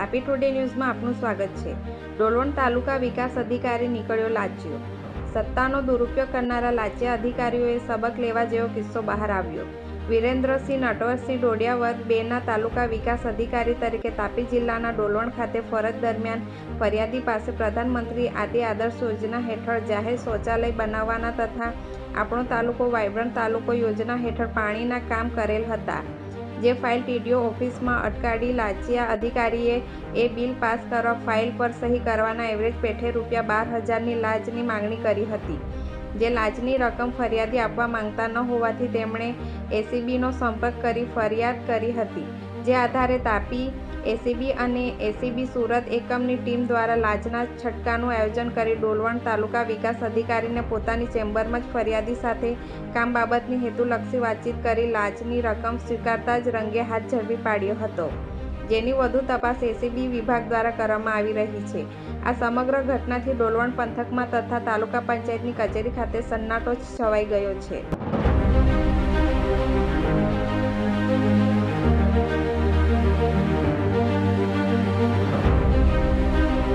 Tapi today ન્યૂઝમાં આપનું સ્વાગત છે। ડોલવણ તાલુકા વિકાસ અધિકારી નીકળ્યો લાચ્યો। સત્તાનો દુરુપયોગ કરનારા લાચ્યા અધિકારીઓએ સબક લેવા જેવો કિસ્સો બહાર આવ્યો। વિરેન્દ્રસિંહ નટવરસિંહ ડોડિયા વર્ગ 2ના તાલુકા વિકાસ અધિકારી તરીકે તાપી જિલ્લાના ડોલવણ ખાતે ફરજ દરમિયાન ફરિયાદી પાસે પ્રધાનમંત્રી આદિ આદર્શ યોજના હેઠળ જાહેર શૌચાલય બનાવવાના તથા આપણો તાલુકો વાયબ્રન્ટ તાલુકો યોજના હેઠળ પાણીના કામ કરેલ હતા, જે ફાઇલ ટીડીઓ ઓફિસમાં અટકાડી લાંચિયા અધિકારીએ એ બિલ પાસ કરવા ફાઇલ પર સહી કરવાના એવરેજ પેઠે ₹12,000ની લાંચની માંગણી કરી હતી, જે લાંચની રકમ ફરિયાદી આપવા માંગતા ન હોવાથી તેમણે એસીબીનો સંપર્ક કરી ફરિયાદ કરી હતી, જે આધારે તાપી એસીબી અને એસીબી સુરત એકમની ટીમ દ્વારા લાંચના છટકાનું આયોજન કરી ડોલવણ તાલુકા વિકાસ અધિકારીને પોતાની ચેમ્બરમાં જ ફરિયાદી સાથે કામ બાબતની હેતુલક્ષી વાતચીત કરી લાંચની રકમ સ્વીકારતા જ રંગે હાથ ઝડપી પાડ્યો હતો, જેની વધુ તપાસ એસીબી વિભાગ દ્વારા કરવામાં આવી રહી છે। આ સમગ્ર ઘટનાથી ડોલવણ પંથકમાં તથા તાલુકા પંચાયતની કચેરી ખાતે સન્નાટો છવાઈ ગયો છે।